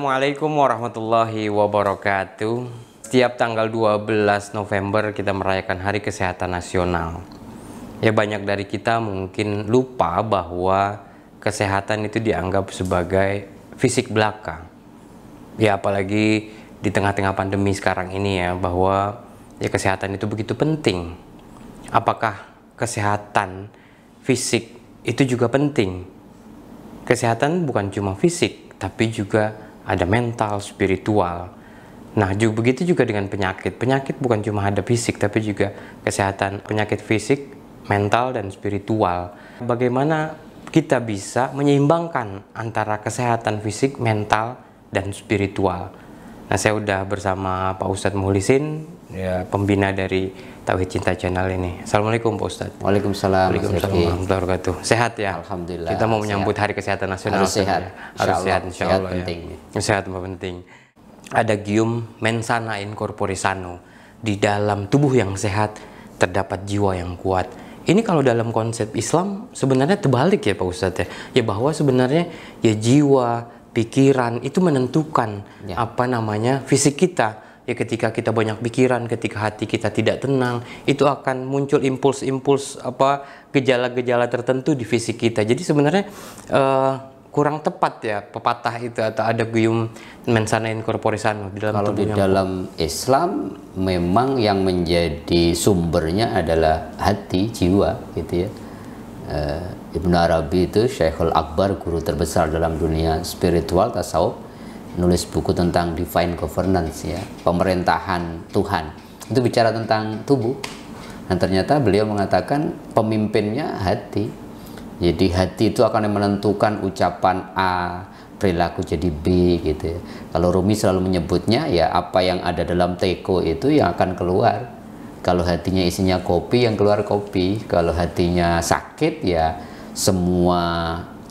Assalamualaikum warahmatullahi wabarakatuh. Setiap tanggal 12 November kita merayakan Hari Kesehatan Nasional. Ya, banyak dari kita mungkin lupa bahwa kesehatan itu dianggap sebagai fisik belaka. Ya, apalagi di tengah-tengah pandemi sekarang ini ya, bahwa ya kesehatan itu begitu penting. Apakah kesehatan fisik itu juga penting? Kesehatan bukan cuma fisik, tapi juga ada mental, spiritual. Nah, begitu juga dengan penyakit. Penyakit bukan cuma ada fisik, tapi juga kesehatan penyakit fisik, mental, dan spiritual. Bagaimana kita bisa menyeimbangkan antara kesehatan fisik, mental, dan spiritual? Nah, saya udah bersama Pak Ustadz Muhlisin, ya, pembina dari Tauhid Cinta Channel ini. Assalamualaikum Pak Ustadz. Waalaikumsalam. Waalaikumsalam warahmatullahi wabarakatuh. Sehat ya? Alhamdulillah. Kita mau menyambut Hari Kesehatan Nasional. Harus sehat. Ya. Harus sehat, insya Allah. Penting. Ya. Sehat penting. Ada gium mensana in corpore sano. Di dalam tubuh yang sehat terdapat jiwa yang kuat. Ini kalau dalam konsep Islam sebenarnya terbalik ya Pak Ustadz ya. Ya, bahwa sebenarnya ya jiwa, pikiran itu menentukan fisik kita. Ya, ketika kita banyak pikiran, ketika hati kita tidak tenang, itu akan muncul impuls-impuls gejala-gejala tertentu di fisik kita. Jadi sebenarnya kurang tepat ya pepatah itu, atau ada gium mensana in corpore sano di dalam Kalau di dalam Islam memang yang menjadi sumbernya adalah hati, jiwa gitu ya. Ibnu Arabi itu Syekhul Akbar, guru terbesar dalam dunia spiritual tasawuf, nulis buku tentang divine governance ya, pemerintahan Tuhan. Itu bicara tentang tubuh. Dan ternyata beliau mengatakan pemimpinnya hati. Jadi hati itu akan menentukan ucapan A, perilaku jadi B gitu ya. Kalau Rumi selalu menyebutnya ya, apa yang ada dalam teko itu yang akan keluar. Kalau hatinya isinya kopi, yang keluar kopi. Kalau hatinya sakit ya semua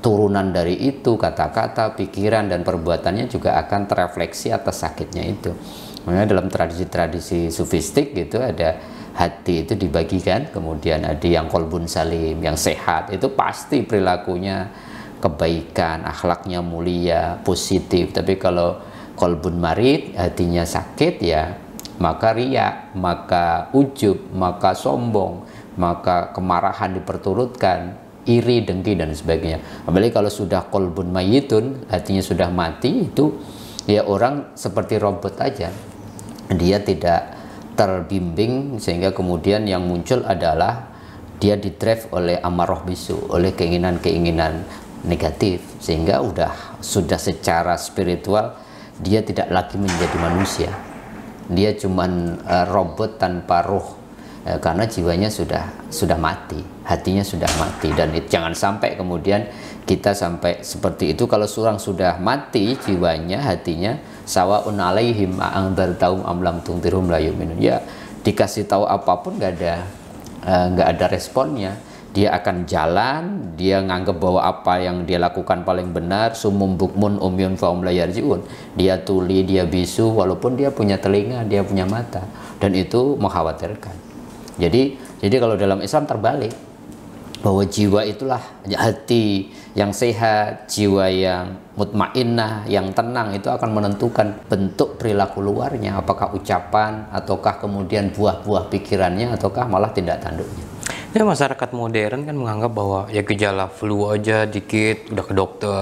turunan dari itu, kata-kata, pikiran, dan perbuatannya juga akan terefleksi atas sakitnya itu. Makanya dalam tradisi-tradisi sufistik gitu, ada hati itu dibagikan, kemudian ada yang kolbun salim, yang sehat, itu pasti perilakunya kebaikan, akhlaknya mulia, positif. Tapi kalau kolbun marid, hatinya sakit ya, maka riya, maka ujub, maka sombong, maka kemarahan diperturutkan, iri, dengki, dan sebagainya. Apalagi kalau sudah kolbun mayitun, hatinya sudah mati, itu ya orang seperti robot aja. Dia tidak terbimbing, sehingga kemudian yang muncul adalah dia didrive oleh amarah bisu, oleh keinginan-keinginan negatif, sehingga sudah secara spiritual dia tidak lagi menjadi manusia. Dia cuman robot tanpa roh. Karena jiwanya sudah mati, hatinya sudah mati. Dan jangan sampai kemudian kita sampai seperti itu. Kalau seorang sudah mati jiwanya, hatinya, sawaun alaihim a'angdartahum am lam tungtirhum la yu'minun. Ya, dikasih tahu apapun nggak ada responnya. Dia akan jalan, dia nganggap bahwa apa yang dia lakukan paling benar, sumum bukmun umyun faum la yarji'un. Dia tuli, dia bisu, walaupun dia punya telinga, dia punya mata, dan itu mengkhawatirkan. Jadi kalau dalam Islam terbalik, bahwa jiwa itulah hati yang sehat, jiwa yang mutmainnah, yang tenang, itu akan menentukan bentuk perilaku luarnya, apakah ucapan, ataukah kemudian buah-buah pikirannya, ataukah malah tindak tanduknya. Ya, masyarakat modern kan menganggap bahwa ya gejala flu aja dikit udah ke dokter,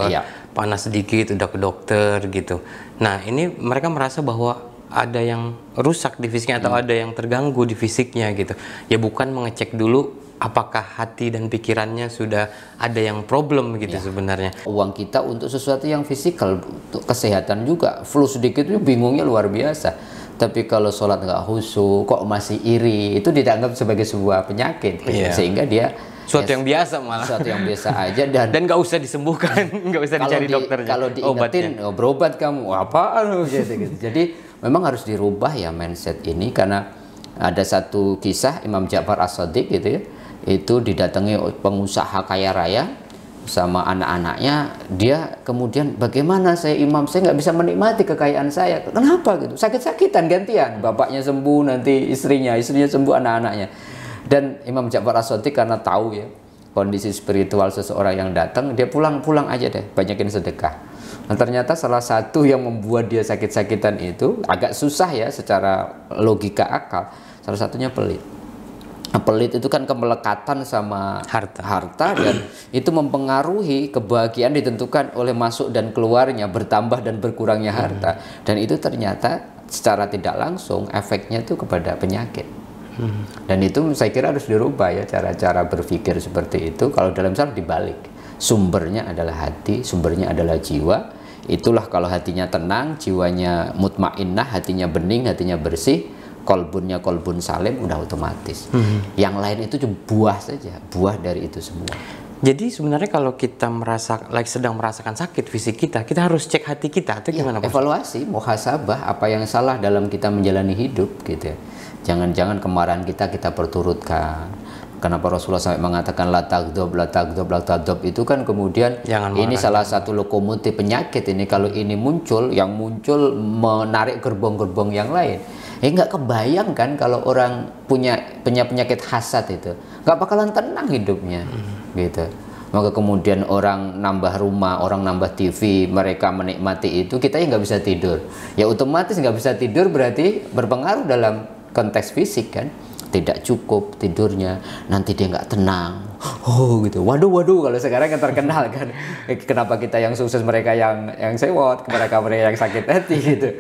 panas sedikit udah ke dokter gitu. Nah, ini mereka merasa bahwa ada yang rusak di fisiknya atau ada yang terganggu di fisiknya gitu. Ya, bukan mengecek dulu apakah hati dan pikirannya sudah ada yang problem gitu sebenarnya. Uang kita untuk sesuatu yang fisikal, untuk kesehatan juga. Flu sedikit itu bingungnya luar biasa. Tapi kalau sholat nggak khusyuk, kok masih iri, itu dianggap sebagai sebuah penyakit. Gitu. Sehingga dia suatu yang biasa malah. Suatu yang biasa aja dan nggak usah disembuhkan, nggak usah dicari dokternya. Kalau diingetin, berobat kamu, apaan gitu. Jadi memang harus dirubah ya mindset ini, karena ada satu kisah Imam Ja'far As-Shadiq gitu ya, itu didatangi pengusaha kaya raya sama anak-anaknya. Dia kemudian, bagaimana saya imam, saya nggak bisa menikmati kekayaan saya. Kenapa gitu? Sakit-sakitan gantian, bapaknya sembuh, nanti istrinya sembuh, anak-anaknya. Dan Imam Ja'far As-Shadiq karena tahu ya kondisi spiritual seseorang yang datang, dia pulang aja deh, banyakin sedekah. Nah, ternyata salah satu yang membuat dia sakit-sakitan itu agak susah ya secara logika akal. Salah satunya pelit. Nah, pelit itu kan kemelekatan sama harta dan itu mempengaruhi kebahagiaan ditentukan oleh masuk dan keluarnya, bertambah dan berkurangnya harta. Dan itu ternyata secara tidak langsung efeknya itu kepada penyakit. Dan itu saya kira harus dirubah ya cara-cara berpikir seperti itu. Kalau dalam Islam dibalik, sumbernya adalah hati, sumbernya adalah jiwa. Itulah kalau hatinya tenang, jiwanya mutmainnah, hatinya bening, hatinya bersih, kolbunnya kolbun salim, udah otomatis. Yang lain itu cuma buah saja, buah dari itu semua. Jadi sebenarnya kalau kita sedang merasakan sakit fisik kita harus cek hati kita atau gimana? Evaluasi, muhasabah apa yang salah dalam kita menjalani hidup gitu. Jangan-jangan kemarahan kita perturutkan. Kenapa Rasulullah sampai mengatakan la tagdob, la tagdob, la tagdob, itu kan kemudian ini salah satu lokomotif penyakit ini. Kalau ini muncul, yang muncul menarik gerbong-gerbong yang lain. Nggak kebayang kan kalau orang punya penyakit hasad itu, nggak bakalan tenang hidupnya, gitu. Maka kemudian orang nambah rumah, orang nambah TV, mereka menikmati itu, kita nggak bisa tidur. Ya otomatis nggak bisa tidur berarti berpengaruh dalam konteks fisik kan. Tidak cukup tidurnya, nanti dia nggak tenang. Gitu. Waduh, kalau sekarang yang terkenal kan. Kenapa kita yang sukses, mereka yang sewot, mereka yang sakit hati gitu.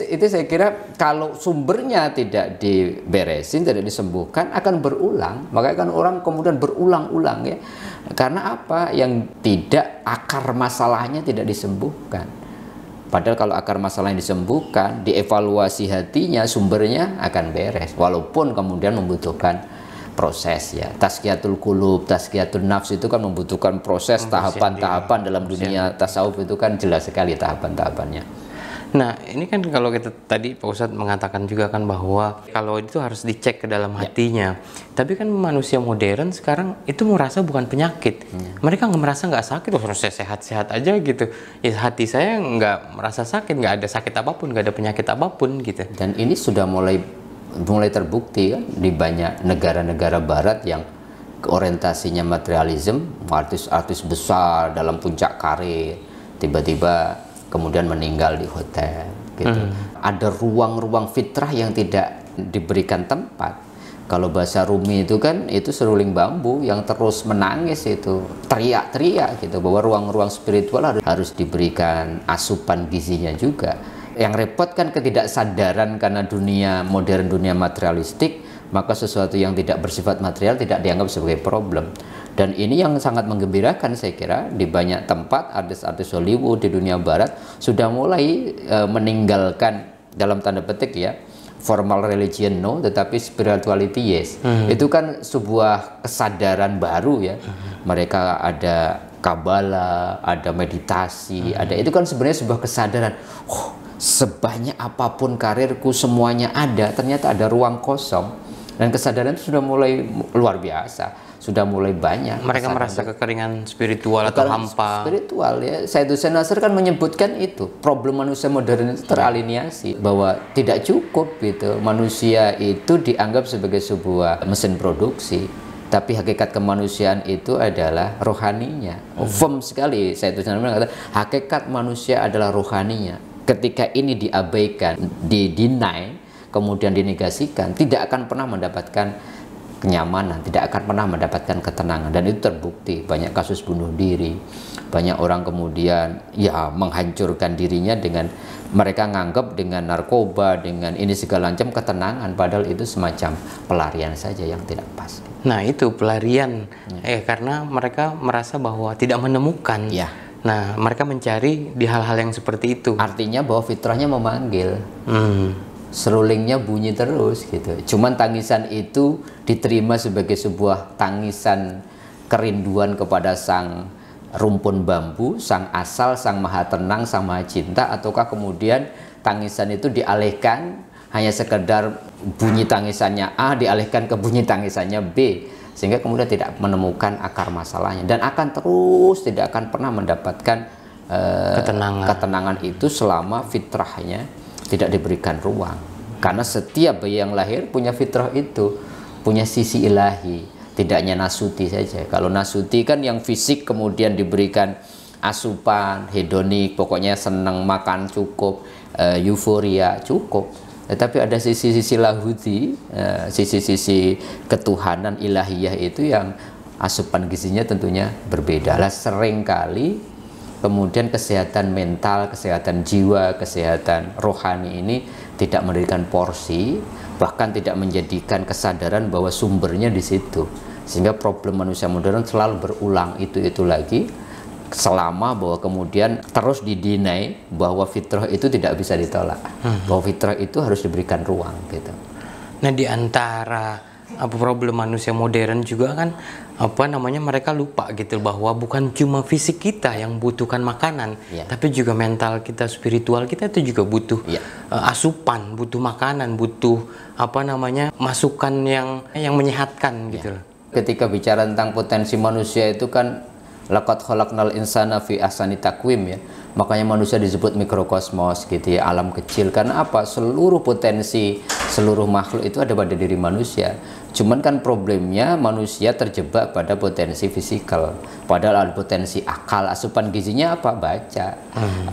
Itu saya kira kalau sumbernya tidak diberesin, tidak disembuhkan, akan berulang. Makanya kan orang kemudian berulang-ulang ya. Karena apa? Yang tidak, akar masalahnya tidak disembuhkan. Padahal kalau akar masalahnya disembuhkan, dievaluasi hatinya, sumbernya akan beres. Walaupun kemudian membutuhkan proses ya. Tazkiyatul qulub, tazkiyatun nafs itu kan membutuhkan proses, tahapan-tahapan dalam dunia tasawuf itu kan jelas sekali tahapan-tahapannya. Nah, ini kan kalau kita tadi Pak Ustadz mengatakan juga kan bahwa kalau itu harus dicek ke dalam hatinya. Tapi kan manusia modern sekarang itu merasa bukan penyakit. Mereka merasa nggak sakit, saya sehat-sehat aja gitu. Ya, hati saya nggak merasa sakit, nggak ada sakit apapun, nggak ada penyakit apapun gitu. Dan ini sudah mulai terbukti kan di banyak negara-negara barat yang orientasinya materialisme, artis-artis besar dalam puncak karir, tiba-tiba kemudian meninggal di hotel gitu. Ada ruang-ruang fitrah yang tidak diberikan tempat. Kalau bahasa Rumi itu kan itu seruling bambu yang terus menangis itu, teriak-teriak gitu, bahwa ruang-ruang spiritual harus diberikan asupan gizinya juga. Yang repot kan ketidaksadaran karena dunia modern, dunia materialistik, maka sesuatu yang tidak bersifat material tidak dianggap sebagai problem. Dan ini yang sangat menggembirakan saya kira, di banyak tempat artis-artis Hollywood di dunia barat sudah mulai meninggalkan dalam tanda petik ya, formal religion no, tetapi spirituality yes. Itu kan sebuah kesadaran baru ya. Mereka ada kabala, ada meditasi, ada, itu kan sebenarnya sebuah kesadaran. Sebanyak apapun karirku semuanya ada, ternyata ada ruang kosong. Dan kesadaran itu sudah mulai luar biasa. Sudah mulai banyak. Mereka merasa kekeringan spiritual atau hampa. Spiritual ya. Sayyid Hussein Nasr kan menyebutkan itu. Problem manusia modern itu teraliniasi. Bahwa tidak cukup gitu. Manusia itu dianggap sebagai sebuah mesin produksi. Tapi hakikat kemanusiaan itu adalah rohaninya. Firm sekali Sayyid Hussein Nasr mengatakan, hakikat manusia adalah rohaninya. Ketika ini diabaikan, didinai, kemudian dinegasikan, tidak akan pernah mendapatkan kenyamanan, tidak akan pernah mendapatkan ketenangan. Dan itu terbukti, banyak kasus bunuh diri, banyak orang kemudian ya menghancurkan dirinya dengan mereka nganggap dengan narkoba, dengan ini segala macam ketenangan, padahal itu semacam pelarian saja yang tidak pas. Nah itu pelarian, karena mereka merasa bahwa tidak menemukan. Nah mereka mencari di hal-hal yang seperti itu. Artinya bahwa fitrahnya memanggil. Serulingnya bunyi terus gitu. Cuman tangisan itu diterima sebagai sebuah tangisan kerinduan kepada sang rumpun bambu, sang asal, sang maha tenang, sang maha cinta, ataukah kemudian tangisan itu dialihkan hanya sekedar bunyi tangisannya A dialihkan ke bunyi tangisannya B, sehingga kemudian tidak menemukan akar masalahnya dan akan terus tidak akan pernah mendapatkan ketenangan itu selama fitrahnya tidak diberikan ruang. Karena setiap bayi yang lahir punya fitrah itu, punya sisi ilahi, tidak hanya nasuti saja. Kalau nasuti kan yang fisik kemudian diberikan asupan hedonik, pokoknya senang makan cukup, euforia cukup. Tetapi ada sisi-sisi lahuti, sisi-sisi ketuhanan ilahiyah itu yang asupan gizinya tentunya berbeda. Lah seringkali kemudian kesehatan mental, kesehatan jiwa, kesehatan rohani ini tidak memberikan porsi, bahkan tidak menjadikan kesadaran bahwa sumbernya di situ. Sehingga problem manusia modern selalu berulang itu lagi, selama bahwa kemudian terus didinai bahwa fitrah itu tidak bisa ditolak, bahwa fitrah itu harus diberikan ruang gitu. Nah, di antara problem manusia modern juga kan mereka lupa gitu bahwa bukan cuma fisik kita yang butuhkan makanan, tapi juga mental kita, spiritual kita itu juga butuh asupan, butuh makanan, butuh masukan yang menyehatkan gitu loh. Ketika bicara tentang potensi manusia itu kan laqad khalaqnal insana fi ahsani taqwim ya. Makanya manusia disebut mikrokosmos gitu ya, alam kecil. Karena apa? Seluruh potensi, seluruh makhluk itu ada pada diri manusia. Cuman kan problemnya manusia terjebak pada potensi fisikal. Padahal ada potensi akal, asupan gizinya apa? Baca.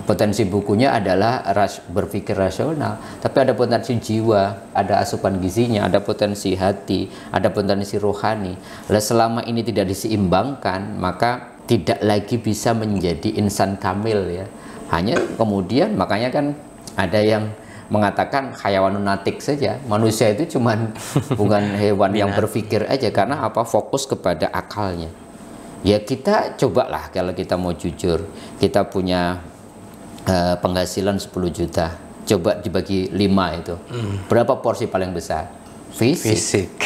Potensi bukunya adalah berpikir rasional. Tapi ada potensi jiwa, ada asupan gizinya, ada potensi hati, ada potensi rohani. Lah selama ini tidak diseimbangkan, maka tidak lagi bisa menjadi insan kamil ya. Hanya kemudian makanya kan ada yang mengatakan hayawanun natik saja. Manusia itu cuman bukan hewan yang berpikir aja, karena apa? Fokus kepada akalnya. Ya kita cobalah kalau kita mau jujur, kita punya penghasilan 10 juta. Coba dibagi 5 itu. Berapa porsi paling besar? Fisik.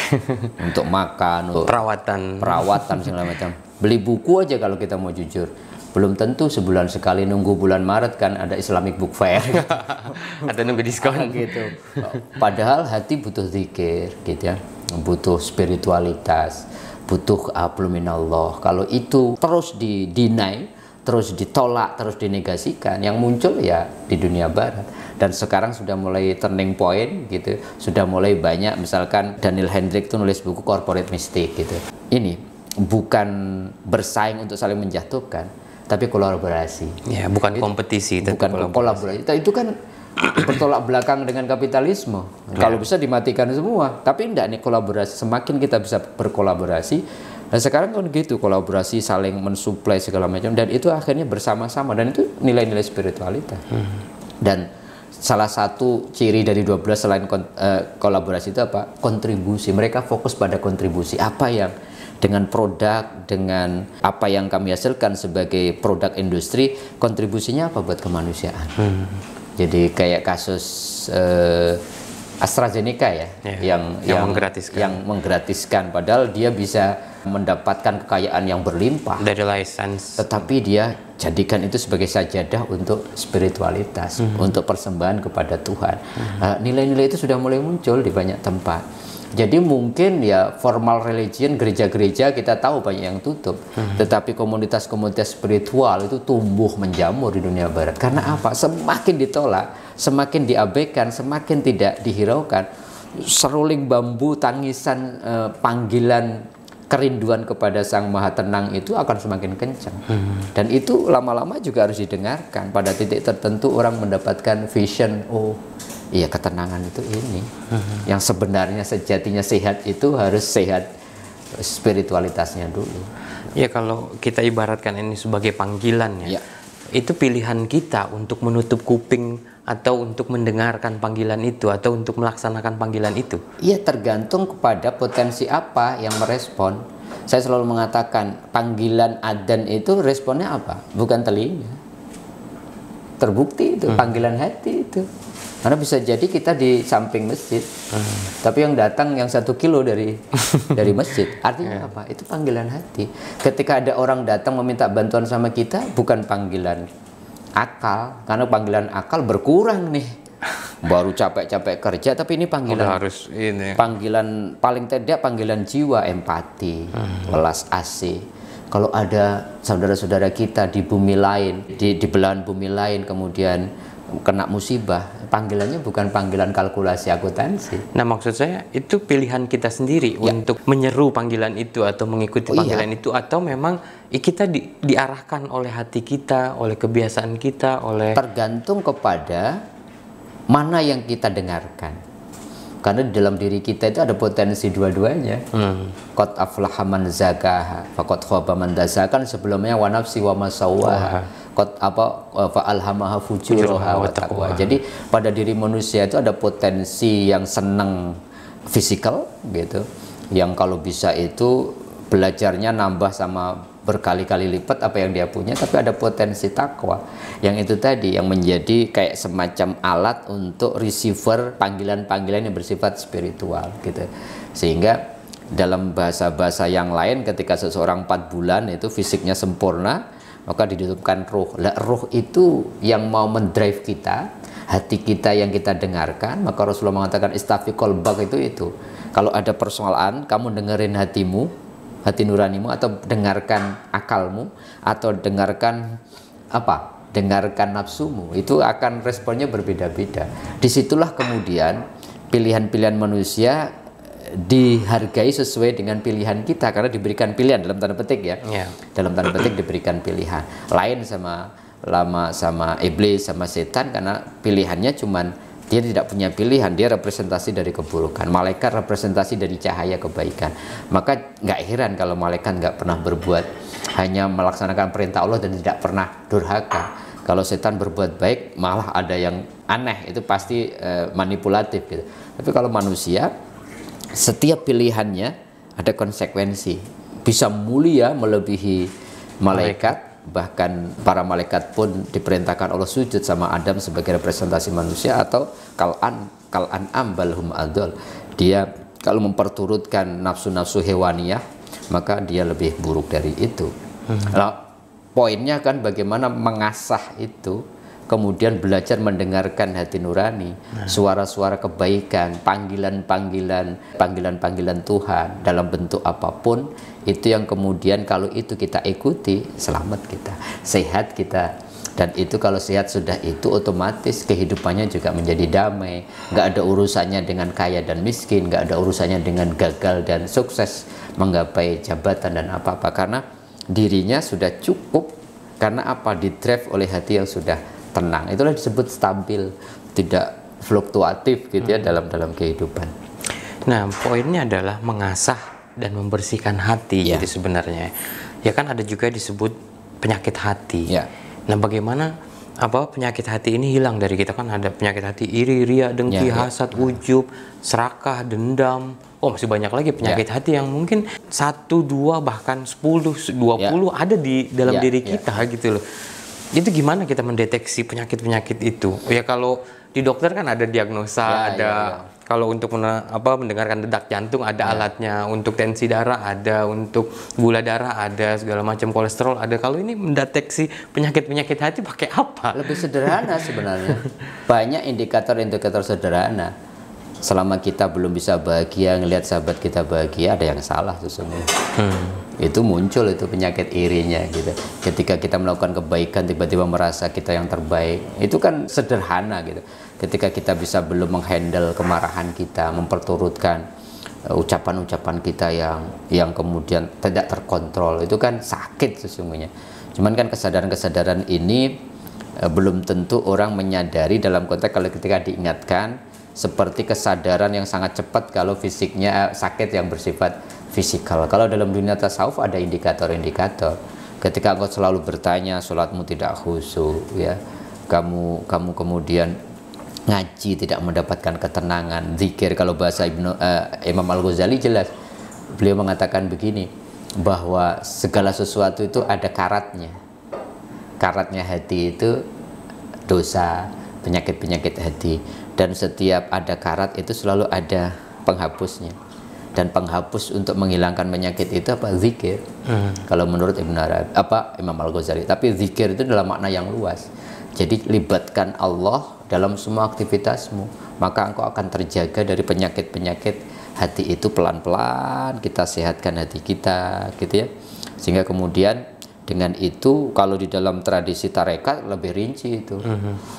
Untuk makan, untuk perawatan segala macam. Beli buku aja kalau kita mau jujur, belum tentu sebulan sekali, nunggu bulan Maret kan ada Islamic Book Fair atau nunggu diskon gitu. Padahal hati butuh zikir gitu ya, butuh spiritualitas, butuh minallah. Kalau itu terus didinai, terus ditolak, terus dinegasikan, yang muncul ya di dunia barat. Dan sekarang sudah mulai turning point gitu, sudah mulai banyak, misalkan Daniel Hendrik itu nulis buku Corporate Mystic gitu. Ini bukan bersaing untuk saling menjatuhkan, tapi kolaborasi. Ya, bukan kompetisi, tapi bukan kolaborasi. Itu kan bertolak belakang dengan kapitalisme. Kalau bisa dimatikan semua, tapi enggak nih kolaborasi. Semakin kita bisa berkolaborasi, dan sekarang kan gitu, kolaborasi saling mensuplai segala macam, dan itu akhirnya bersama-sama, dan itu nilai-nilai spiritualitas. Dan salah satu ciri dari 12 selain kolaborasi itu apa? Kontribusi. Mereka fokus pada kontribusi. Apa yang dengan produk, dengan apa yang kami hasilkan sebagai produk industri, kontribusinya apa buat kemanusiaan. Jadi kayak kasus AstraZeneca ya, yang menggratiskan, padahal dia bisa mendapatkan kekayaan yang berlimpah dari license, tetapi dia jadikan itu sebagai sajadah untuk spiritualitas, untuk persembahan kepada Tuhan. Nilai-nilai itu sudah mulai muncul di banyak tempat. Jadi mungkin ya formal religion, gereja-gereja kita tahu banyak yang tutup, tetapi komunitas-komunitas spiritual itu tumbuh menjamur di dunia barat. Karena apa? Semakin ditolak, semakin diabaikan, semakin tidak dihiraukan, seruling bambu, tangisan, panggilan, kerinduan kepada Sang Maha Tenang itu akan semakin kencang. Dan itu lama-lama juga harus didengarkan. Pada titik tertentu orang mendapatkan vision, oh iya, ketenangan itu ini. Yang sebenarnya sejatinya sehat itu harus sehat spiritualitasnya dulu. Ya, kalau kita ibaratkan ini sebagai panggilan ya, itu pilihan kita untuk menutup kuping atau untuk mendengarkan panggilan itu, atau untuk melaksanakan panggilan itu. Iya, tergantung kepada potensi apa yang merespon. Saya selalu mengatakan panggilan adzan itu responnya apa? Bukan telinga. Terbukti itu panggilan hati itu. Karena bisa jadi kita di samping masjid, tapi yang datang yang 1 kilo dari masjid. Artinya apa? Itu panggilan hati. Ketika ada orang datang meminta bantuan sama kita, bukan panggilan akal, karena panggilan akal berkurang nih. Baru capek-capek kerja, tapi ini panggilan panggilan paling tidak panggilan jiwa, empati, welas asih. Kalau ada saudara-saudara kita di bumi lain, di belahan bumi lain, kemudian kena musibah, panggilannya bukan panggilan kalkulasi akuntansi. Nah, maksud saya itu pilihan kita sendiri untuk menyeru panggilan itu atau mengikuti panggilan itu, atau memang kita diarahkan oleh hati kita, oleh kebiasaan kita, oleh... Tergantung kepada mana yang kita dengarkan. Karena di dalam diri kita itu ada potensi dua-duanya. Qad aflaha man zakaha faqad khaba man dasaha, kan sebelumnya wa nafsi wa ma sawwaha qad fa alhamaha fujuraha wa taqwa. Jadi pada diri manusia itu ada potensi yang senang fisikal gitu, yang kalau bisa itu belajarnya nambah sama berkali-kali lipat apa yang dia punya, tapi ada potensi takwa yang itu tadi yang menjadi kayak semacam alat untuk receiver panggilan-panggilan yang bersifat spiritual gitu. Sehingga dalam bahasa-bahasa yang lain, ketika seseorang 4 bulan itu fisiknya sempurna, maka dihidupkan ruh. Lah, ruh itu yang mau mendrive kita, hati kita yang kita dengarkan. Maka Rasulullah mengatakan istafiqol bak itu kalau ada persoalan, kamu dengerin hatimu, hati nuranimu, atau dengarkan akalmu, atau dengarkan dengarkan nafsumu, itu akan responnya berbeda-beda. Disitulah kemudian pilihan-pilihan manusia dihargai sesuai dengan pilihan kita, karena diberikan pilihan dalam tanda petik dalam tanda petik diberikan pilihan. Lain sama iblis, sama setan, karena pilihannya cuman dia tidak punya pilihan, dia representasi dari keburukan. Malaikat representasi dari cahaya kebaikan. Maka nggak heran kalau malaikat nggak pernah berbuat, hanya melaksanakan perintah Allah dan tidak pernah durhaka. Kalau setan berbuat baik, malah ada yang aneh, itu pasti manipulatif gitu. Tapi kalau manusia, setiap pilihannya ada konsekuensi. Bisa mulia melebihi malaikat. Bahkan para malaikat pun diperintahkan Allah sujud sama Adam sebagai representasi manusia, atau kal'an'am balhum adol. Dia kalau memperturutkan nafsu-nafsu hewaniyah, maka dia lebih buruk dari itu. Nah, poinnya kan bagaimana mengasah itu, kemudian belajar mendengarkan hati nurani, suara-suara kebaikan, panggilan-panggilan Tuhan dalam bentuk apapun, itu yang kemudian kalau itu kita ikuti, selamat kita, sehat kita. Dan itu kalau sehat sudah, itu otomatis kehidupannya juga menjadi damai, nggak ada urusannya dengan kaya dan miskin, nggak ada urusannya dengan gagal dan sukses menggapai jabatan dan apa-apa, karena dirinya sudah cukup. Karena apa? Di-drive oleh hati yang sudah tenang. Itulah disebut stabil, tidak fluktuatif gitu ya dalam kehidupan. Nah, poinnya adalah mengasah dan membersihkan hati gitu sebenarnya. Ya kan ada juga disebut penyakit hati. Nah, bagaimana penyakit hati ini hilang dari kita? Kan ada penyakit hati iri, ria, dengki, hasad, ujub, serakah, dendam. Oh, masih banyak lagi penyakit hati yang mungkin 1, 2, bahkan 10, 20 ada di dalam diri kita gitu loh. Itu gimana kita mendeteksi penyakit-penyakit itu? Ya kalau di dokter kan ada diagnosa, kalau untuk mendengarkan detak jantung ada alatnya, untuk tensi darah ada, untuk gula darah ada, segala macam kolesterol ada. Kalau ini mendeteksi penyakit-penyakit hati pakai apa? Lebih sederhana sebenarnya. Banyak indikator-indikator sederhana. Selama kita belum bisa bahagia, ngelihat sahabat kita bahagia, ada yang salah sesungguhnya. Itu muncul itu penyakit irinya gitu. Ketika kita melakukan kebaikan, tiba-tiba merasa kita yang terbaik, itu kan sederhana gitu. Ketika kita bisa belum menghandle kemarahan kita, memperturutkan ucapan-ucapan kita yang kemudian tidak terkontrol, itu kan sakit sesungguhnya. Cuman kan kesadaran-kesadaran ini belum tentu orang menyadari, dalam konteks kalau ketika diingatkan, seperti kesadaran yang sangat cepat kalau fisiknya sakit yang bersifat fisikal. Kalau dalam dunia tasawuf ada indikator-indikator. Ketika engkau selalu bertanya, sholatmu tidak khusyuk, ya, kamu kemudian ngaji tidak mendapatkan ketenangan, zikir. Kalau bahasa Imam Al-Ghazali jelas, beliau mengatakan begini, bahwa segala sesuatu itu ada karatnya. Karatnya hati itu dosa, penyakit-penyakit hati. Dan setiap ada karat itu selalu ada penghapusnya. Dan penghapus untuk menghilangkan penyakit itu zikir. Kalau menurut Imam Al-Ghazali. Tapi zikir itu dalam makna yang luas. Jadi libatkan Allah dalam semua aktivitasmu, maka engkau akan terjaga dari penyakit-penyakit hati itu. Pelan-pelan kita sehatkan hati kita gitu ya. Sehingga kemudian Dengan itu kalau di dalam tradisi tarekat lebih rinci itu.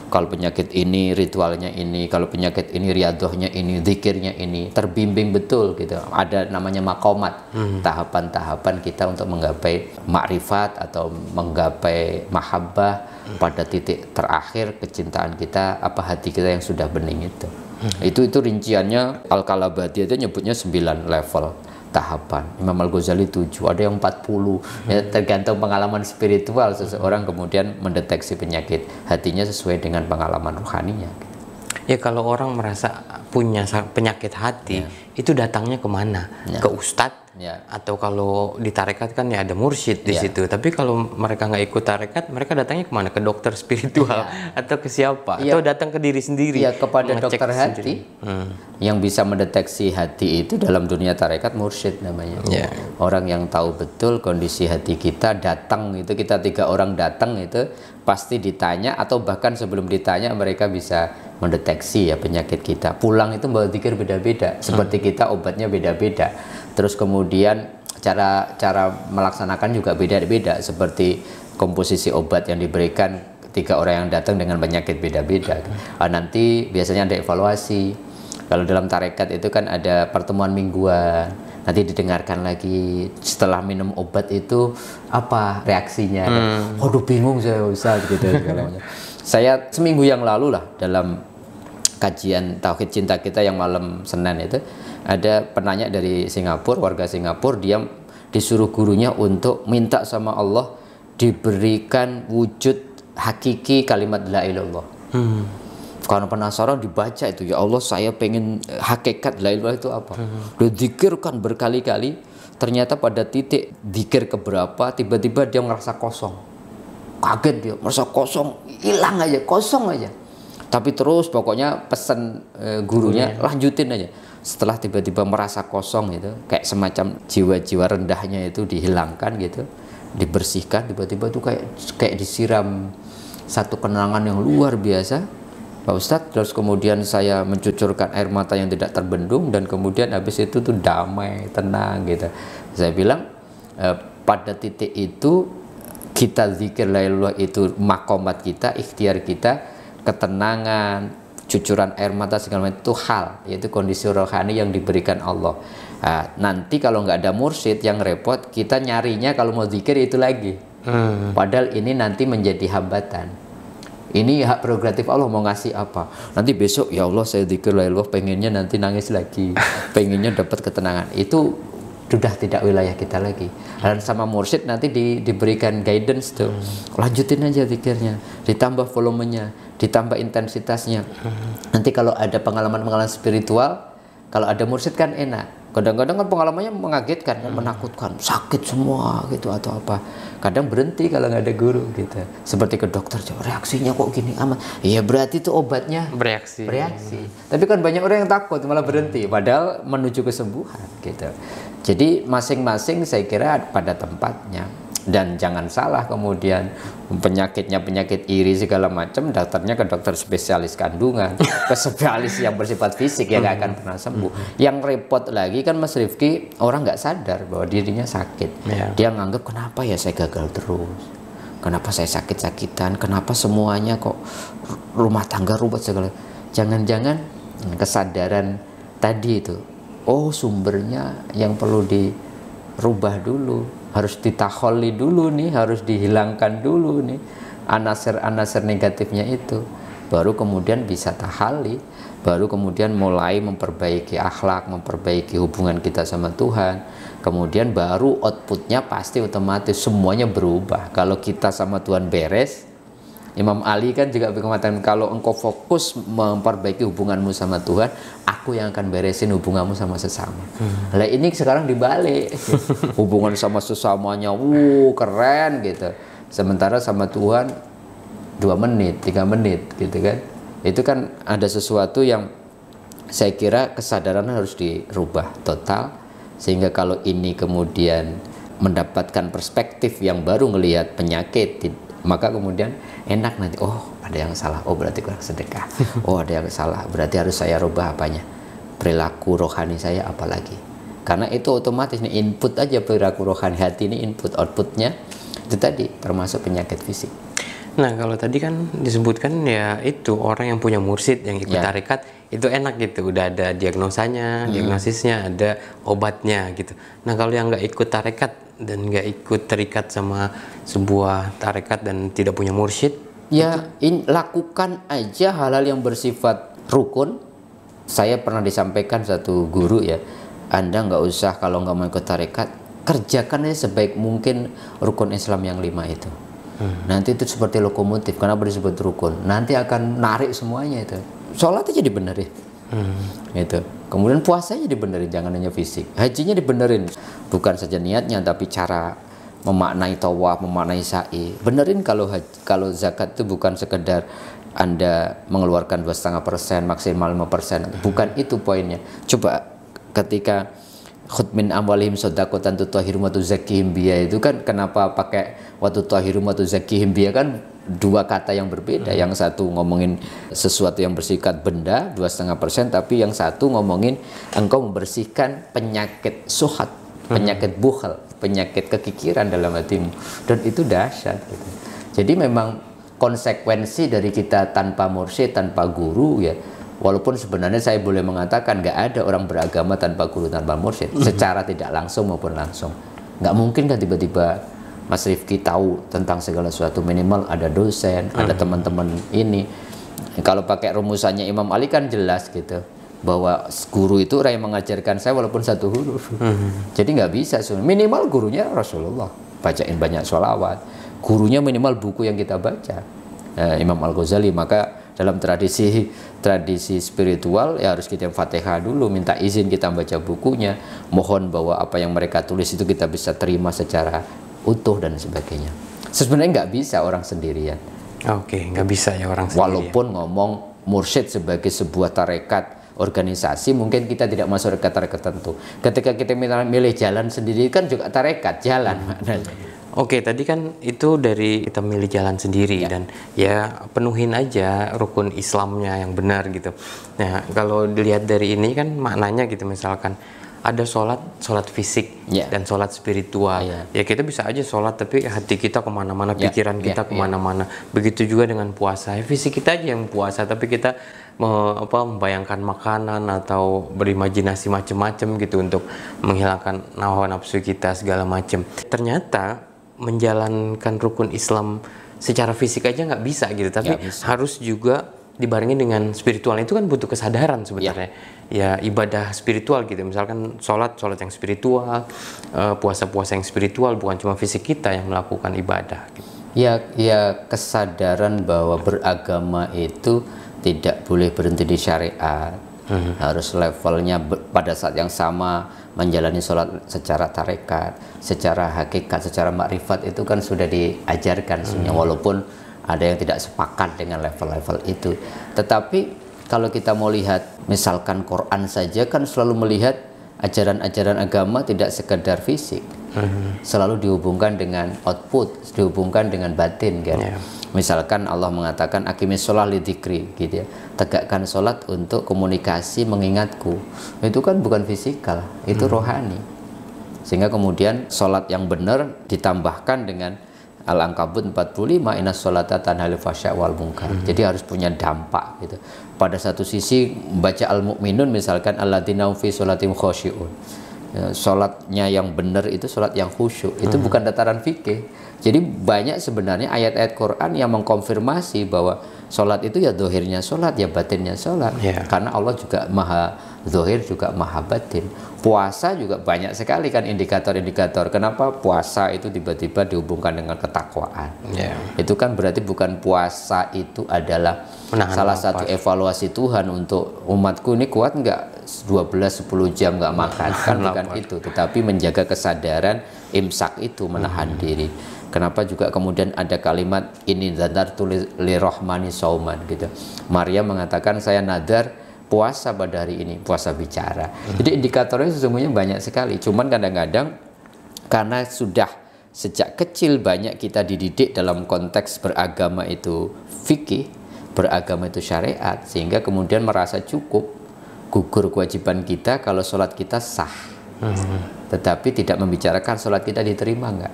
Kalau penyakit ini ritualnya ini, kalau penyakit ini riadohnya ini, zikirnya ini, terbimbing betul gitu. Ada namanya makomat, tahapan-tahapan kita untuk menggapai makrifat atau menggapai mahabbah pada titik terakhir kecintaan kita, apa hati kita yang sudah bening itu. Itu rinciannya Al-Kalabati itu nyebutnya 9 level tahapan. Imam Al-Ghazali 7, ada yang 40. Ya, tergantung pengalaman spiritual seseorang kemudian mendeteksi penyakit hatinya sesuai dengan pengalaman rohaninya. Ya kalau orang merasa punya penyakit hati, itu datangnya kemana? Ke ustadz? Atau kalau di tarekat kan ya ada mursyid di situ. Tapi kalau mereka nggak ikut tarekat, mereka datangnya kemana? Ke dokter spiritual atau ke siapa? Atau datang ke diri sendiri? Ya, kepada dokter hati. Yang bisa mendeteksi hati itu dalam dunia tarekat mursyid namanya. Orang yang tahu betul kondisi hati kita, datang itu, kita 3 orang datang itu pasti ditanya, atau bahkan sebelum ditanya mereka bisa mendeteksi ya penyakit kita. Pulang itu bawa zikir beda-beda, seperti kita obatnya beda-beda. Terus kemudian cara melaksanakan juga beda-beda, seperti komposisi obat yang diberikan 3 orang yang datang dengan penyakit beda-beda. Nanti biasanya ada evaluasi. Kalau dalam tarekat itu kan ada pertemuan mingguan, nanti didengarkan lagi setelah minum obat itu apa reaksinya. Waduh, bingung saya Ustaz gitu segalanya. Saya seminggu yang lalu lah dalam kajian Tauhid Cinta kita yang malam Senin itu, ada penanya dari Singapura, warga Singapura, dia disuruh gurunya untuk minta sama Allah diberikan wujud hakiki kalimat la ilallah. Karena penasaran dibaca itu, ya Allah saya pengen hakikat la ilallah itu apa. Dizikirkan berkali-kali, ternyata pada titik zikir keberapa tiba-tiba dia merasa kosong. Kaget dia, merasa kosong, hilang aja, kosong aja. Tapi terus pokoknya pesan gurunya lanjutin aja. Setelah tiba-tiba merasa kosong itu, kayak semacam jiwa-jiwa rendahnya itu dihilangkan gitu, dibersihkan, tiba-tiba itu kayak disiram satu kenangan yang luar biasa, Pak Ustadz. Terus kemudian saya mencucurkan air mata yang tidak terbendung, dan kemudian habis itu tuh damai, tenang gitu. Saya bilang pada titik itu kita zikir la ilallah itu makomat kita, ikhtiar kita, ketenangan, cucuran air mata segala macam itu hal, yaitu kondisi rohani yang diberikan Allah. Nanti kalau nggak ada mursyid yang repot, kita nyarinya kalau mau zikir itu lagi. Padahal ini nanti menjadi hambatan. Ini hak prerogatif Allah mau ngasih apa. Nanti besok ya Allah saya zikir la ilallah, pengennya nanti nangis lagi, pengennya dapat ketenangan. Itu sudah tidak wilayah kita lagi. Dan sama mursyid nanti diberikan guidance tuh. Lanjutin aja zikirnya, ditambah volumenya, ditambah intensitasnya. Nanti kalau ada pengalaman-pengalaman spiritual, kalau ada mursyid kan enak. Kadang-kadang kan pengalamannya mengagetkan, kan, menakutkan, sakit semua gitu atau apa. Kadang berhenti kalau nggak ada guru gitu. Seperti ke dokter, reaksinya kok gini amat. Iya berarti itu obatnya bereaksi. Tapi kan banyak orang yang takut malah berhenti, padahal menuju kesembuhan gitu. Jadi masing-masing saya kira pada tempatnya. Dan jangan salah kemudian penyakitnya penyakit iri segala macam, dokternya ke dokter spesialis kandungan, ke spesialis yang bersifat fisik, ya nggak akan pernah sembuh. Yang repot lagi kan Mas Rifki, orang nggak sadar bahwa dirinya sakit. Dia nganggap kenapa ya saya gagal terus, kenapa saya sakit-sakitan, kenapa semuanya kok rumah tangga ruwet segala. Jangan-jangan kesadaran tadi itu, oh sumbernya yang perlu dirubah dulu, harus ditakholi dulu nih, harus dihilangkan dulu nih anasir-anasir negatifnya itu, baru kemudian bisa tahali, baru kemudian mulai memperbaiki akhlak, memperbaiki hubungan kita sama Tuhan. Kemudian baru outputnya pasti otomatis semuanya berubah. Kalau kita sama Tuhan beres, Imam Ali kan juga mengatakan, kalau engkau fokus memperbaiki hubunganmu sama Tuhan, aku yang akan beresin hubunganmu sama sesama. Lah ini sekarang dibalik, hubungan sama sesamanya, keren gitu. Sementara sama Tuhan 2 menit, 3 menit gitu kan. Itu kan ada sesuatu yang saya kira kesadaran harus dirubah total, sehingga kalau ini kemudian mendapatkan perspektif yang baru ngelihat penyakit, maka kemudian enak nanti, oh ada yang salah, oh berarti kurang sedekah, oh ada yang salah, berarti harus saya rubah apanya, perilaku rohani saya apalagi. Karena itu otomatis nih input aja, perilaku rohani hati ini input, outputnya Itu tadi termasuk penyakit fisik. Nah, kalau tadi kan disebutkan ya itu orang yang punya mursyid yang ikut tarekat itu enak gitu, udah ada diagnosanya, diagnosisnya, ada obatnya gitu. Nah, kalau yang nggak ikut tarekat dan nggak ikut terikat sama sebuah tarekat dan tidak punya mursyid, ya lakukan aja hal-hal yang bersifat rukun. Saya pernah disampaikan satu guru ya, Anda nggak usah kalau nggak mau ikut tarekat, kerjakan aja sebaik mungkin rukun Islam yang 5 itu. Nanti itu seperti lokomotif. Kenapa disebut rukun? Nanti akan narik semuanya itu. Sholat aja dibenerin, gitu. Kemudian puasanya dibenerin, jangan hanya fisik. Hajinya dibenerin, bukan saja niatnya, tapi cara memaknai tawaf, memaknai sa'i. Benerin kalau zakat itu bukan sekedar Anda mengeluarkan 2,5%, maksimal 5%. Bukan itu poinnya. Coba ketika khudh min amwalihim shadaqatan tutahhiruhum wa tuzakkihim biha, itu kan kenapa pakai wa tutahhiruhum wa tuzakkihim biha, kan dua kata yang berbeda. Yang satu ngomongin sesuatu yang bersifat benda 2,5%, tapi yang satu ngomongin engkau membersihkan penyakit suhat, penyakit bukhal, penyakit kekikiran dalam hatimu, dan itu dahsyat gitu. Jadi memang konsekuensi dari kita tanpa mursyid, tanpa guru ya. Walaupun sebenarnya saya boleh mengatakan nggak ada orang beragama tanpa guru, tanpa mursyid, secara tidak langsung maupun langsung. Nggak mungkin kan tiba-tiba Mas Rifki tahu tentang segala sesuatu, minimal ada dosen, ada teman-teman ini. Kalau pakai rumusannya Imam Ali kan jelas gitu, bahwa guru itu orang yang mengajarkan saya walaupun satu huruf. Jadi nggak bisa, minimal gurunya Rasulullah, bacain banyak sholawat. Gurunya minimal buku yang kita baca, Imam Al-Ghazali. Maka dalam tradisi spiritual ya harus kita Fatihah dulu, minta izin kita baca bukunya, mohon bahwa apa yang mereka tulis itu kita bisa terima secara utuh dan sebagainya. Sebenarnya nggak bisa orang sendirian. Oke, nggak bisa ya orang sendirian. Walaupun ngomong mursyid sebagai sebuah tarekat organisasi, mungkin kita tidak masuk tarekat tertentu. Ketika kita milih jalan sendiri kan juga tarekat jalan maknanya. Oke, tadi kan itu dari kita milih jalan sendiri dan ya penuhin aja rukun Islamnya yang benar gitu. Nah, kalau dilihat dari ini kan maknanya gitu, misalkan ada sholat fisik dan sholat spiritual. Ya kita bisa aja sholat tapi hati kita kemana-mana, pikiran kita kemana-mana. Begitu juga dengan puasa, fisik kita aja yang puasa tapi kita membayangkan makanan atau berimajinasi macam-macam gitu untuk menghilangkan hawa nafsu kita segala macam. Ternyata menjalankan rukun Islam secara fisik aja nggak bisa gitu, tapi harus juga dibarengi dengan spiritual. Itu kan butuh kesadaran sebenarnya. Ya ibadah spiritual gitu, misalkan sholat yang spiritual, puasa yang spiritual, bukan cuma fisik kita yang melakukan ibadah gitu. Ya kesadaran bahwa beragama itu tidak boleh berhenti di syariat, harus levelnya pada saat yang sama. Menjalani sholat secara tarekat, secara hakikat, secara makrifat itu kan sudah diajarkan sebenarnya, walaupun ada yang tidak sepakat dengan level-level itu. Tetapi kalau kita mau lihat misalkan Quran saja kan selalu melihat ajaran-ajaran agama tidak sekedar fisik, selalu dihubungkan dengan output, dihubungkan dengan batin kan. Misalkan Allah mengatakan aqimis sholat lidzikri gitu ya, tegakkan sholat untuk komunikasi mengingatku. Itu kan bukan fisikal, itu rohani. Sehingga kemudian sholat yang benar ditambahkan dengan Al-Ankabut 45, innas sholata tanha 'anil fahsya'i wal munkar. Jadi harus punya dampak gitu. Pada satu sisi membaca Al-Mu'minun misalkan alladzina hum fi sholatim khosyi'un. Sholatnya yang benar itu sholat yang khusyuk, itu bukan dataran fikih. Jadi banyak sebenarnya ayat-ayat Quran yang mengkonfirmasi bahwa sholat itu ya dohirnya sholat, ya batinnya sholat. Karena Allah juga maha dohir, juga maha batin. Puasa juga banyak sekali kan indikator-indikator. Kenapa puasa itu tiba-tiba dihubungkan dengan ketakwaan. Itu kan berarti bukan puasa itu adalah salah satu evaluasi Tuhan untuk umatku ini kuat nggak 12-10 jam nggak makan, kan bukan itu, tetapi menjaga kesadaran imsak itu, menahan diri. Kenapa juga kemudian ada kalimat ini nadartu lirahmani sauman gitu. Maria mengatakan saya nadar puasa pada hari ini, puasa bicara. Jadi indikatornya sesungguhnya banyak sekali. Cuman kadang-kadang karena sudah sejak kecil banyak kita dididik dalam konteks beragama itu fikih, beragama itu syariat, sehingga kemudian merasa cukup gugur kewajiban kita kalau sholat kita sah, tetapi tidak membicarakan sholat kita diterima enggak.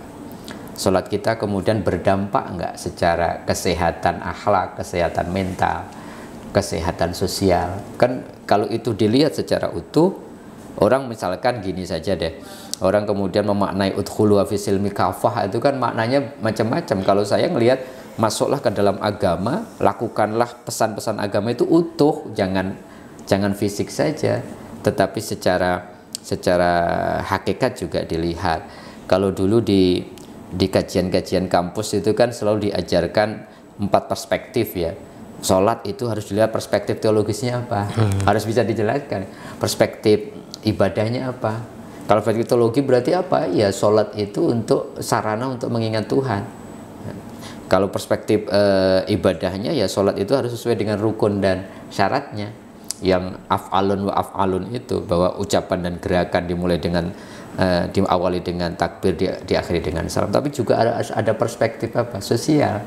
sholat kita kemudian berdampak nggak secara kesehatan akhlak, kesehatan mental, kesehatan sosial. Kan kalau itu dilihat secara utuh, orang misalkan gini saja deh, orang kemudian memaknai udkhulu fi silmi kafah, itu kan maknanya macam-macam. Kalau saya ngelihat, masuklah ke dalam agama, lakukanlah pesan-pesan agama itu utuh, jangan fisik saja, tetapi secara hakikat juga dilihat. Kalau dulu di kajian-kajian kampus itu kan selalu diajarkan 4 perspektif ya. Sholat itu harus dilihat perspektif teologisnya apa, harus bisa dijelaskan. Perspektif ibadahnya apa. Kalau perspektif teologi berarti apa? Ya sholat itu untuk sarana untuk mengingat Tuhan. Kalau perspektif ibadahnya, ya sholat itu harus sesuai dengan rukun dan syaratnya. Yang af'alun wa af'alun itu, bahwa ucapan dan gerakan dimulai dengan diawali dengan takbir, diakhiri dengan salam. Tapi juga ada perspektif apa? Sosial.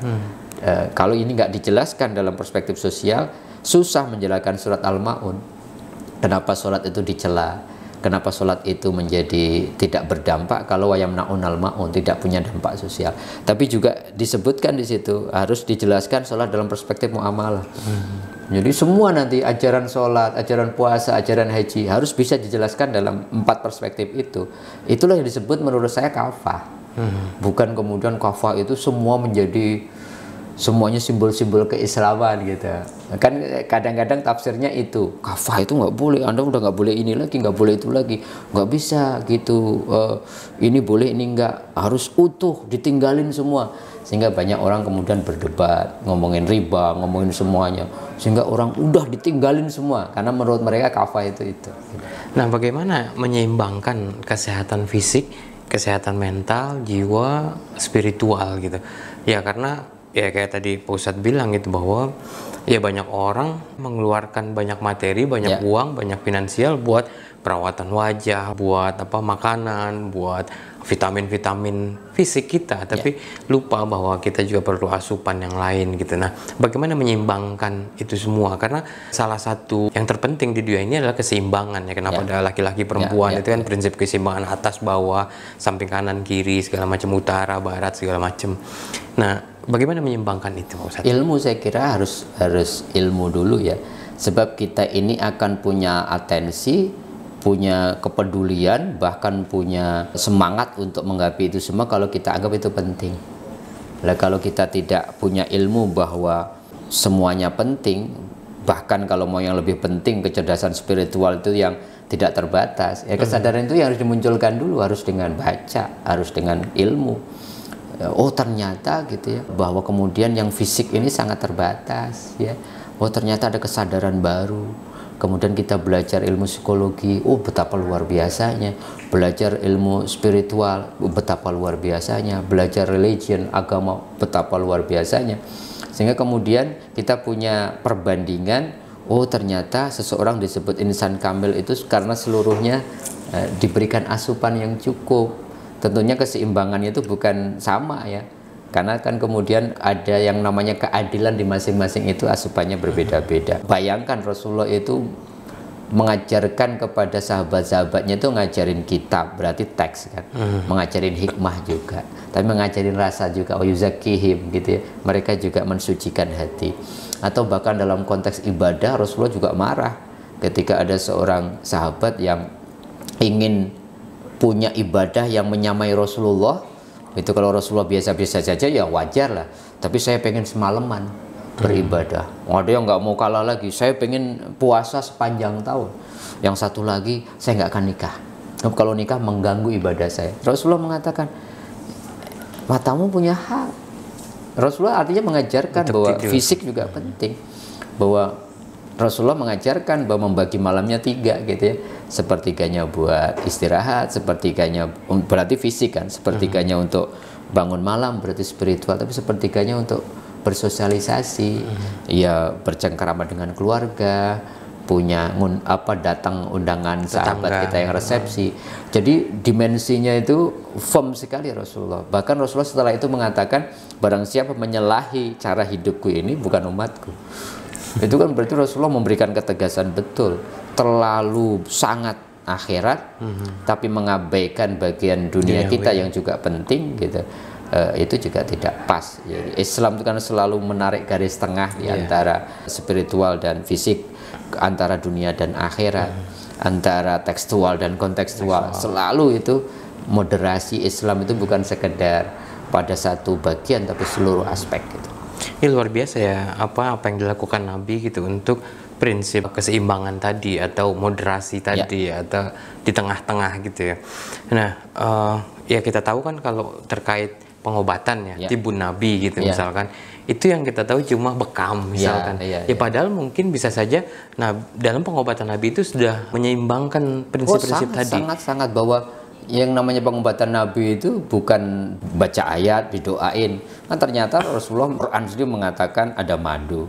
Kalau ini nggak dijelaskan dalam perspektif sosial, susah menjelaskan surat Al-Ma'un. Kenapa sholat itu dicela? Kenapa sholat itu menjadi tidak berdampak kalau wayamna'unal ma'un, tidak punya dampak sosial. Tapi juga disebutkan di situ harus dijelaskan sholat dalam perspektif muamalah. Jadi semua nanti ajaran sholat, ajaran puasa, ajaran haji harus bisa dijelaskan dalam 4 perspektif itu. Itulah yang disebut menurut saya kafah. Bukan kemudian kafah itu semua menjadi semuanya simbol-simbol keislaman gitu. Kan kadang-kadang tafsirnya itu, kafah itu nggak boleh, Anda udah nggak boleh ini lagi, nggak boleh itu lagi, nggak bisa gitu. Ini boleh, ini nggak, harus utuh, ditinggalin semua. Sehingga banyak orang kemudian berdebat, ngomongin riba, ngomongin semuanya, sehingga orang udah ditinggalin semua karena menurut mereka kafah itu. Nah, bagaimana menyeimbangkan kesehatan fisik, kesehatan mental, jiwa, spiritual gitu ya? Karena ya kayak tadi Pak Ustadz bilang gitu, bahwa ya banyak orang mengeluarkan banyak materi, banyak uang, banyak finansial buat perawatan wajah, buat makanan, buat vitamin-vitamin fisik kita, tapi lupa bahwa kita juga perlu asupan yang lain gitu. Nah, bagaimana menyeimbangkan itu semua? Karena salah satu yang terpenting di dunia ini adalah keseimbangan ya. Kenapa ada laki-laki perempuan, itu kan prinsip keseimbangan atas bawah, samping kanan kiri, segala macam, utara barat, segala macam. Nah, bagaimana menyeimbangkan itu, Pak Ustadz? Ilmu saya kira harus ilmu dulu ya. Sebab kita ini akan punya atensi, punya kepedulian, bahkan punya semangat untuk menggapai itu semua kalau kita anggap itu penting. Nah, kalau kita tidak punya ilmu bahwa semuanya penting, bahkan kalau mau yang lebih penting, kecerdasan spiritual itu yang tidak terbatas. Ya, kesadaran itu yang harus dimunculkan dulu, harus dengan baca, harus dengan ilmu. Oh ternyata gitu ya, bahwa kemudian yang fisik ini sangat terbatas ya. Oh ternyata ada kesadaran baru. Kemudian kita belajar ilmu psikologi, oh betapa luar biasanya. Belajar ilmu spiritual, betapa luar biasanya. Belajar religion, agama, betapa luar biasanya. Sehingga kemudian kita punya perbandingan, oh ternyata seseorang disebut insan kamil itu karena seluruhnya diberikan asupan yang cukup. Tentunya keseimbangannya itu bukan sama ya. Karena kan kemudian ada yang namanya keadilan di masing-masing itu asupannya berbeda-beda. Bayangkan Rasulullah itu mengajarkan kepada sahabat-sahabatnya itu ngajarin kitab, berarti teks kan. Mengajarin hikmah juga. Tapi mengajarin rasa juga, yuzakihim gitu ya. Mereka juga mensucikan hati. Atau bahkan dalam konteks ibadah Rasulullah juga marah ketika ada seorang sahabat yang ingin punya ibadah yang menyamai Rasulullah. Itu kalau Rasulullah biasa-biasa saja ya wajar lah, tapi saya pengen semalaman beribadah. Ada yang nggak mau kalah lagi, saya pengen puasa sepanjang tahun. Yang satu lagi, saya nggak akan nikah. Kalau nikah mengganggu ibadah saya. Rasulullah mengatakan, matamu punya hak. Rasulullah artinya mengajarkan bahwa fisik juga penting, bahwa Rasulullah mengajarkan bahwa membagi malamnya 3 gitu ya. Sepertiganya buat istirahat, sepertiganya berarti fisik kan, sepertiganya untuk bangun malam berarti spiritual, tapi sepertiganya untuk bersosialisasi, ya bercengkerama dengan keluarga, punya datang undangan sahabat kita yang resepsi. Jadi dimensinya itu firm sekali Rasulullah. Bahkan Rasulullah setelah itu mengatakan, barang siapa menyalahi cara hidupku ini bukan umatku. Itu kan berarti Rasulullah memberikan ketegasan betul, terlalu sangat akhirat, tapi mengabaikan bagian dunia kita yang juga penting gitu. itu juga tidak pas. Jadi Islam itu kan selalu menarik garis tengah di antara spiritual dan fisik, antara dunia dan akhirat, antara tekstual dan kontekstual. Selalu itu moderasi Islam itu bukan sekedar pada satu bagian tapi seluruh aspek gitu. Ini luar biasa ya apa yang dilakukan Nabi gitu untuk prinsip keseimbangan tadi atau moderasi tadi atau di tengah-tengah gitu ya. Nah, ya kita tahu kan kalau terkait pengobatan ya, tibun Nabi gitu misalkan, itu yang kita tahu cuma bekam misalkan. Ya padahal mungkin bisa saja dalam pengobatan Nabi itu sudah menyeimbangkan prinsip-prinsip tadi. Sangat-sangat bahwa yang namanya pengobatan Nabi itu bukan baca ayat, didoain. Kan ternyata Rasulullah Quran sendiri mengatakan ada madu.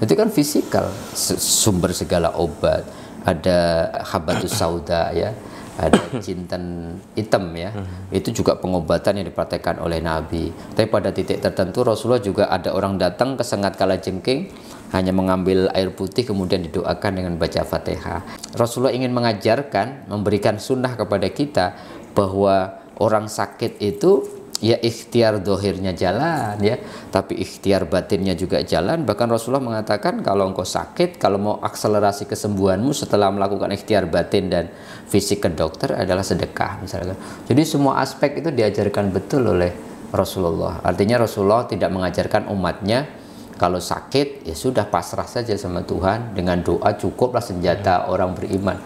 Itu kan fisikal, sumber segala obat. Ada habatus sauda ya, ada jintan hitam ya. Itu juga pengobatan yang dipraktekkan oleh Nabi. Tapi pada titik tertentu Rasulullah juga ada orang datang kesengat kalajengking, hanya mengambil air putih kemudian didoakan dengan baca Fatihah. Rasulullah ingin mengajarkan, memberikan sunnah kepada kita bahwa orang sakit itu ya ikhtiar dohirnya jalan ya, tapi ikhtiar batinnya juga jalan. Bahkan Rasulullah mengatakan kalau engkau sakit, kalau mau akselerasi kesembuhanmu setelah melakukan ikhtiar batin dan fisik ke dokter adalah sedekah misalkan. Jadi semua aspek itu diajarkan betul oleh Rasulullah. Artinya Rasulullah tidak mengajarkan umatnya kalau sakit ya sudah pasrah saja sama Tuhan, dengan doa cukuplah senjata orang beriman.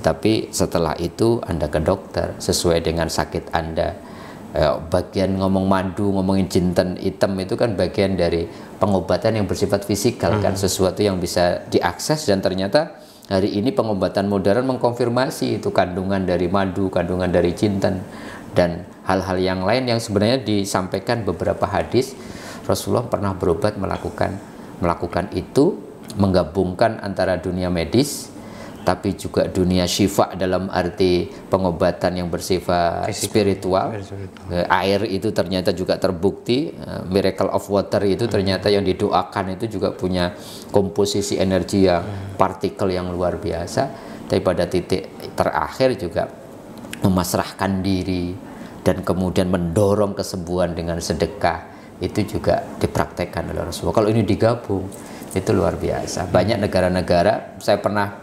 Tetapi setelah itu Anda ke dokter sesuai dengan sakit Anda. Bagian ngomong madu, ngomongin jinten hitam itu kan bagian dari pengobatan yang bersifat fisikal kan, sesuatu yang bisa diakses. Dan ternyata hari ini pengobatan modern mengkonfirmasi itu kandungan dari madu, kandungan dari jinten dan hal-hal yang lain yang sebenarnya disampaikan beberapa hadis. Rasulullah pernah berobat melakukan itu, menggabungkan antara dunia medis tapi juga dunia syifa dalam arti pengobatan yang bersifat spiritual. Air itu ternyata juga terbukti, miracle of water itu ternyata yang didoakan itu juga punya komposisi energi yang partikel yang luar biasa. Tapi pada titik terakhir juga memasrahkan diri dan kemudian mendorong kesembuhan dengan sedekah, itu juga dipraktekkan oleh Rasulullah. Kalau ini digabung itu luar biasa. Banyak negara-negara, saya pernah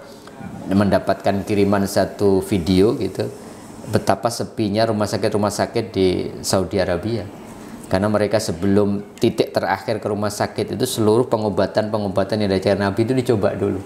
mendapatkan kiriman satu video gitu, betapa sepinya rumah sakit di Saudi Arabia, karena mereka sebelum titik terakhir ke rumah sakit itu seluruh pengobatan yang diajarkan Nabi itu dicoba dulu.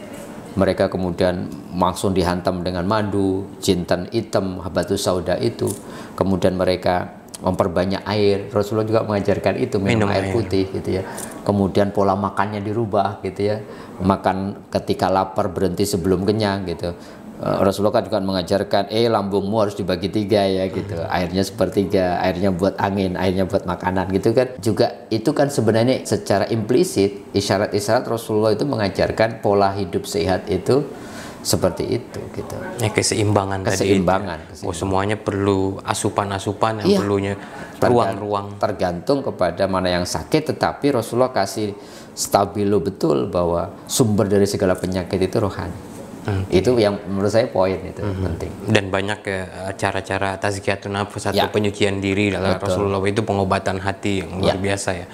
Mereka kemudian langsung dihantam dengan madu, jintan hitam, habatus sauda itu, kemudian mereka memperbanyak air. Rasulullah juga mengajarkan itu, minum air putih gitu ya. Kemudian pola makannya dirubah gitu ya, makan ketika lapar, berhenti sebelum kenyang gitu. Rasulullah kan juga mengajarkan lambungmu harus dibagi 3 ya gitu, airnya sepertiga, airnya buat angin, airnya buat makanan gitu kan. Juga itu kan sebenarnya secara implisit isyarat-isyarat Rasulullah itu mengajarkan pola hidup sehat itu seperti itu gitu. Ya, keseimbangan tadi. Oh, semuanya perlu asupan-asupan yang perlunya ruang-ruang. Tergantung kepada mana yang sakit, tetapi Rasulullah kasih stabilo betul bahwa sumber dari segala penyakit itu rohani. Itu yang menurut saya poin itu penting. Dan banyak cara-cara tazkiyatun nafs atau penyucian diri dalam Rasulullah itu pengobatan hati yang luar biasa ya.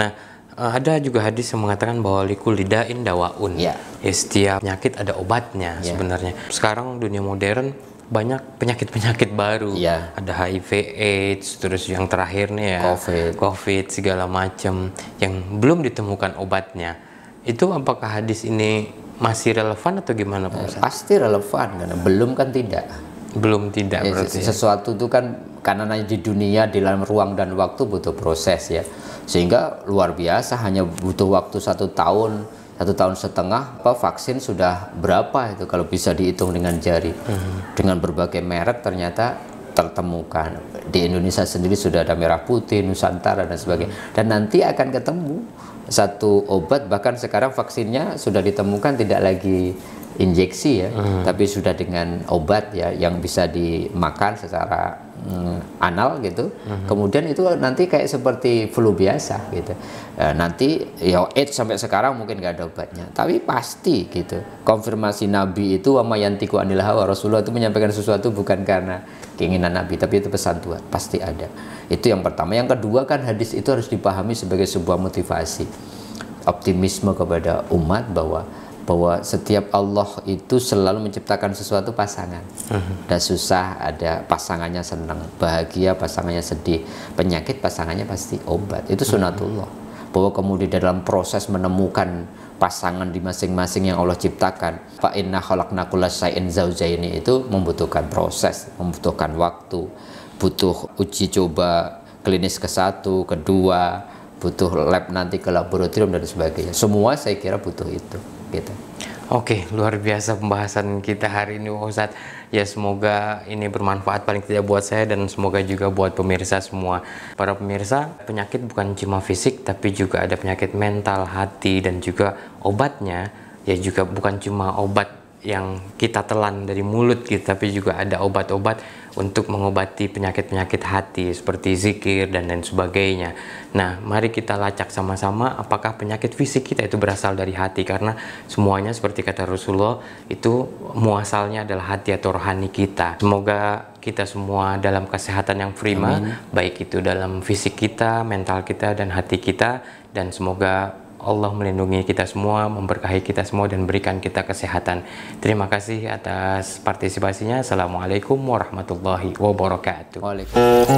Nah, ada juga hadis yang mengatakan bahwa likul lidain dawaun. Setiap penyakit ada obatnya sebenarnya. Sekarang dunia modern banyak penyakit-penyakit baru. Ada HIV, AIDS, terus yang terakhir nih ya COVID segala macam yang belum ditemukan obatnya. Itu apakah hadis ini masih relevan atau gimana Pak Ustaz? Pasti relevan, karena belum kan tidak. Belum tidak berarti. Sesuatu itu kan karena di dunia, di dalam ruang dan waktu butuh proses ya. Sehingga luar biasa, hanya butuh waktu 1 tahun, 1,5 tahun, vaksin sudah berapa itu kalau bisa dihitung dengan jari. Dengan berbagai merek ternyata tertemukan. Di Indonesia sendiri sudah ada Merah Putih, Nusantara dan sebagainya. Dan nanti akan ketemu satu obat, bahkan sekarang vaksinnya sudah ditemukan tidak lagi injeksi ya, tapi sudah dengan obat ya yang bisa dimakan secara anal gitu, kemudian itu nanti kayak seperti flu biasa gitu. Nanti ya AIDS sampai sekarang mungkin nggak ada obatnya, tapi pasti gitu. Konfirmasi Nabi itu wa mayantiku anil hawa, Rasulullah itu menyampaikan sesuatu bukan karena keinginan Nabi, tapi itu pesan Tuhan, pasti ada. Itu yang pertama. Yang kedua kan hadis itu harus dipahami sebagai sebuah motivasi, optimisme kepada umat bahwa setiap Allah itu selalu menciptakan sesuatu pasangan. Dan susah ada pasangannya senang, bahagia pasangannya sedih, penyakit pasangannya pasti obat. Itu sunatullah. Bahwa kemudian dalam proses menemukan pasangan di masing-masing yang Allah ciptakan, fa inna khalaqna kulla syai'in zaujaini, itu membutuhkan proses, membutuhkan waktu, butuh uji coba klinis ke-1, kedua, butuh lab nanti ke laboratorium dan sebagainya. Semua saya kira butuh itu gitu. Oke, luar biasa pembahasan kita hari ini Ustadz. Ya semoga ini bermanfaat paling tidak buat saya dan semoga juga buat pemirsa semua. Para pemirsa, penyakit bukan cuma fisik tapi juga ada penyakit mental, hati, dan juga obatnya ya juga bukan cuma obat yang kita telan dari mulut gitu, tapi juga ada obat-obat untuk mengobati penyakit-penyakit hati seperti zikir dan lain sebagainya. Nah, mari kita lacak sama-sama apakah penyakit fisik kita itu berasal dari hati, karena semuanya seperti kata Rasulullah itu muasalnya adalah hati atau rohani kita. Semoga kita semua dalam kesehatan yang prima, baik itu dalam fisik kita, mental kita, dan hati kita, dan semoga Allah melindungi kita semua, memberkahi kita semua, dan berikan kita kesehatan. Terima kasih atas partisipasinya. Assalamualaikum warahmatullahi wabarakatuh. Waalaikumsalam.